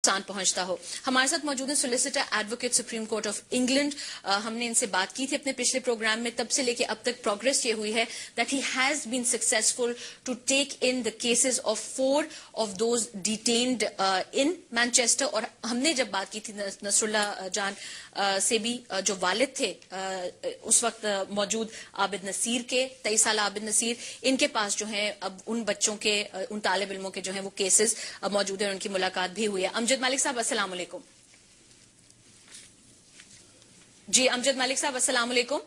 نقصان پہنچتا ہو. ہمارے ساتھ موجود ہیں solicitor advocate supreme court of England. ہم نے ان سے بات کی تھی اپنے پچھلے پروگرام میں, تب سے لے کے اب تک پروگرس یہ ہوئی ہے that he has been successful to take in the cases of 4 of those detained in Manchester. اور ہم نے جب بات کی تھی نصر اللہ جان سے بھی, جو والد تھے اس وقت موجود عابد نصیر کے, 23 سالہ عابد نصیر, ان کے پاس جو ہے اب ان بچوں کے, ان طالب علموں کے جو ہیں وہ کیسز موجود ہیں, ان کی ملاقات بھی ہوئی ہے. امجد مالک صاحب السلام علیکم. جی امجد مالک صاحب السلام علیکم.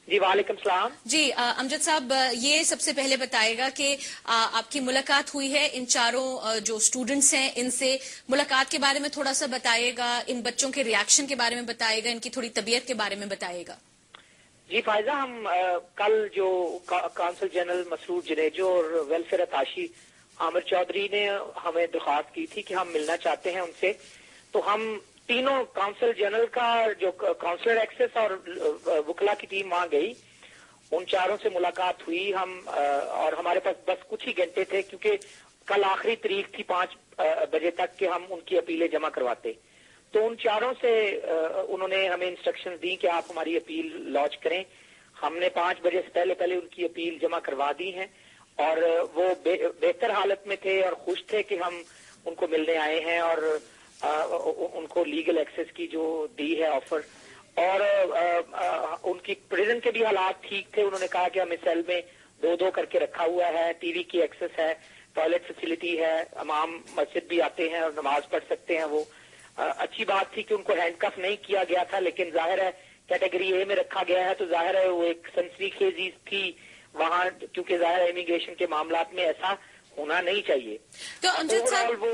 جی وعلیکم السلام. جی امجد صاحب, یہ سب سے پہلے بتائے گا کہ آپ کی ملاقات ہوئی ہے ان چاروں جو اسٹوڈنٹس ہیں, ان سے ملاقات کے بارے میں تھوڑا سا بتائیے گا, ان بچوں کے ریاکشن کے بارے میں بتائیے گا, ان کی تھوڑی طبیعت کے بارے میں بتائیے گا. جی فائزہ, ہم کل جو کونسل جنرل مسرور جنیجو اور ویلفیئر اتاشی عامر چودھری نے ہمیں درخواست کی تھی کہ ہم ملنا چاہتے ہیں ان سے, تو ہم تینوں کونسل جنرل کا جو کونسلر ایکسس اور وکلا کی ٹیم وہاں گئی, ان چاروں سے ملاقات ہوئی. ہم اور ہمارے پاس بس کچھ ہی گھنٹے تھے کیونکہ کل آخری تاریخ تھی 5 بجے تک کہ ہم ان کی اپیلیں جمع کرواتے. تو ان چاروں سے انہوں نے ہمیں انسٹرکشن دی کہ آپ ہماری اپیل لانچ کریں. ہم نے 5 بجے سے پہلے ان کی اپیل جمع کروا دی ہیں, اور وہ بہتر حالت میں تھے اور خوش تھے کہ ہم ان کو ملنے آئے ہیں, اور ان کو لیگل ایکسس کی جو دی ہے آفر, اور ان کی پریزن کے بھی حالات ٹھیک تھے. انہوں نے کہا کہ ہمیں سیل میں 2 کر کے رکھا ہوا ہے, ٹی وی کی ایکسس ہے, ٹوائلٹ فیسلٹی ہے, امام مسجد بھی آتے ہیں اور نماز پڑھ سکتے ہیں. وہ اچھی بات تھی کہ ان کو ہینڈ کف نہیں کیا گیا تھا, لیکن ظاہر ہے کیٹیگری اے میں رکھا گیا ہے, تو ظاہر ہے وہ ایک سنسنی خیزی تھی وہاں, کیونکہ ظاہر ہے امیگریشن کے معاملات میں ایسا ہونا نہیں چاہیے. تو امجد صاحب,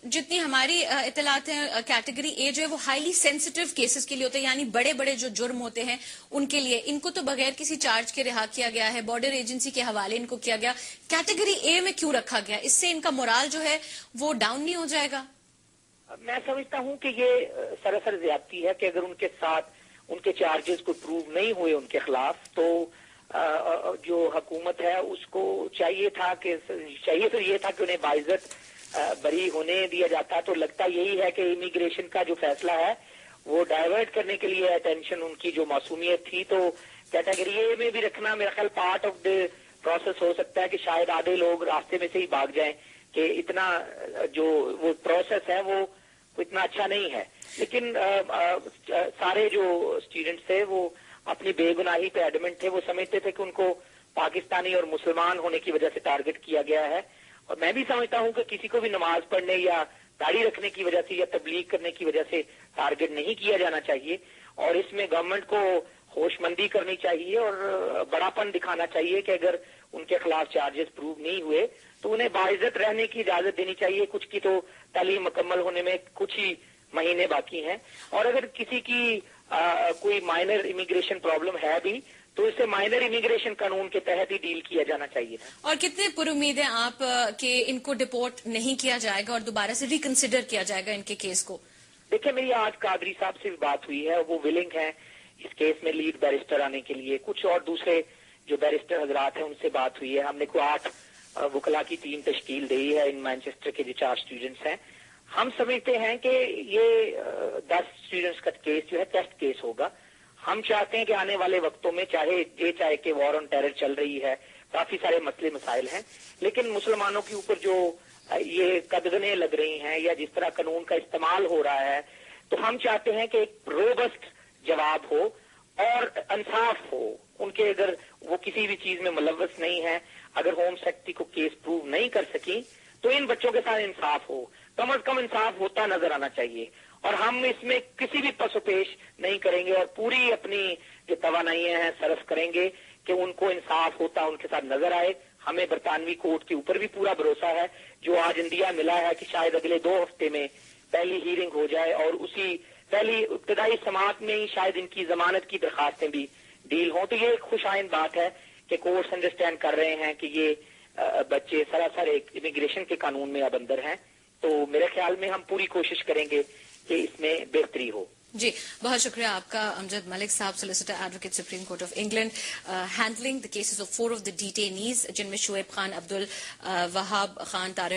جتنی ہماری اطلاعات ہیں, کیٹیگری اے جو ہے وہ ہائیلی سینسیٹیو کیسز کے لیے ہوتے ہیں, یعنی بڑے بڑے جو جرم ہوتے ہیں ان کے لیے. ان کو تو بغیر کسی چارج کے رہا کیا گیا ہے, بارڈر ایجنسی کے حوالے ان کو کیا گیا. کیٹیگری اے میں کیوں رکھا گیا؟ اس سے ان کا مورال جو ہے وہ ڈاؤن نہیں ہو جائے گا؟ میں سمجھتا ہوں کہ یہ سراسر زیادتی ہے کہ اگر ان کے ساتھ ان کے چارجز کو پروو نہیں ہوئے ان کے خلاف, تو جو حکومت ہے اس کو چاہیے تو یہ تھا کہ انہیں باعزت بری ہونے دیا جاتا. تو لگتا یہی ہے کہ امیگریشن کا جو فیصلہ ہے وہ ڈائیورٹ کرنے کے لیے اٹینشن ان کی جو معصومیت تھی, تو کیٹیگری اے میں بھی رکھنا میرا خیال پارٹ آف دا پروسیس ہو سکتا ہے کہ شاید آدھے لوگ راستے میں سے ہی بھاگ جائیں, کہ اتنا جو وہ پروسیس ہے وہ اتنا اچھا نہیں ہے. لیکن سارے جو اسٹوڈنٹس تھے وہ اپنی بے گناہی پہ ایڈمنٹ تھے. وہ سمجھتے تھے کہ ان کو پاکستانی اور مسلمان ہونے کی وجہ سے ٹارگٹ کیا گیا ہے, اور میں بھی سمجھتا ہوں کہ کسی کو بھی نماز پڑھنے یا داڑھی رکھنے کی وجہ سے یا تبلیغ کرنے کی وجہ سے ٹارگٹ نہیں کیا جانا چاہیے. اور اس میں گورنمنٹ کو ہوش مندی کرنی چاہیے اور بڑا پن دکھانا چاہیے کہ اگر ان کے خلاف چارجز پروو نہیں ہوئے تو انہیں باعزت رہنے کی اجازت دینی چاہیے. کچھ کی تو تعلیم مکمل ہونے میں کچھ ہی مہینے باقی ہیں, اور اگر کسی کی کوئی مائنر امیگریشن پرابلم ہے بھی تو اسے مائنر امیگریشن قانون کے تحت ہی ڈیل کیا جانا چاہیے. اور کتنے پر امید ہیں آپ کہ ان کو ڈپورٹ نہیں کیا جائے گا اور دوبارہ سے ریکنسیڈر کیا جائے گا ان کے کیس کو؟ دیکھیں, میری آج قادری صاحب سے بھی بات ہوئی ہے, وہ ولنگ ہیں اس کیس میں لیڈ بیرسٹر آنے کے لیے. کچھ اور دوسرے جو بیرسٹر حضرات ہیں ان سے بات ہوئی ہے. ہم نے کوئی 8 وکلا کی ٹیم تشکیل دی ہے ان مانچسٹر کے جو 4 اسٹوڈنٹس ہیں. ہم سمجھتے ہیں کہ یہ 10 اسٹوڈنٹس کا کیس جو ہے ٹیسٹ کیس ہوگا. ہم چاہتے ہیں کہ آنے والے وقتوں میں چاہے کہ وار آن ٹیرر چل رہی ہے, کافی سارے مسئلے مسائل ہیں, لیکن مسلمانوں کے اوپر جو یہ قدغنیں لگ رہی ہیں یا جس طرح قانون کا استعمال ہو رہا ہے, تو ہم چاہتے ہیں کہ ایک روبسٹ جواب ہو اور انصاف ہو ان کے. اگر وہ کسی بھی چیز میں ملوث نہیں ہے, اگر ہوم سیکرٹری کو کیس پروو نہیں کر سکی, تو ان بچوں کے ساتھ انصاف ہو, کم از کم انصاف ہوتا نظر آنا چاہیے. اور ہم اس میں کسی بھی پس و پیش نہیں کریں گے اور پوری اپنی جو توانائیاں ہیں صرف کریں گے کہ ان کو انصاف ہوتا ان کے ساتھ نظر آئے. ہمیں برطانوی کورٹ کے اوپر بھی پورا بھروسہ ہے جو آج انڈیا ملا ہے کہ شاید اگلے 2 ہفتے میں پہلی ہیرنگ ہو جائے, اور اسی پہلی ابتدائی سماعت میں ہی شاید ان کی ضمانت کی درخواستیں بھی ڈیل ہوں. تو یہ ایک خوش آئند بات ہے کہ کورٹس انڈرسٹینڈ کر رہے ہیں کہ یہ بچے سراسر ایک امیگریشن کے قانون میں اب اندر ہیں. تو میرے خیال میں ہم پوری کوشش کریں گے کہ اس میں بہتری ہو. جی, بہت شکریہ آپ کا امجد ملک صاحب, solicitor advocate supreme court of England, handling the cases of 4 of the detainees, جن میں شعیب خان, عبد الوہاب خان, طارق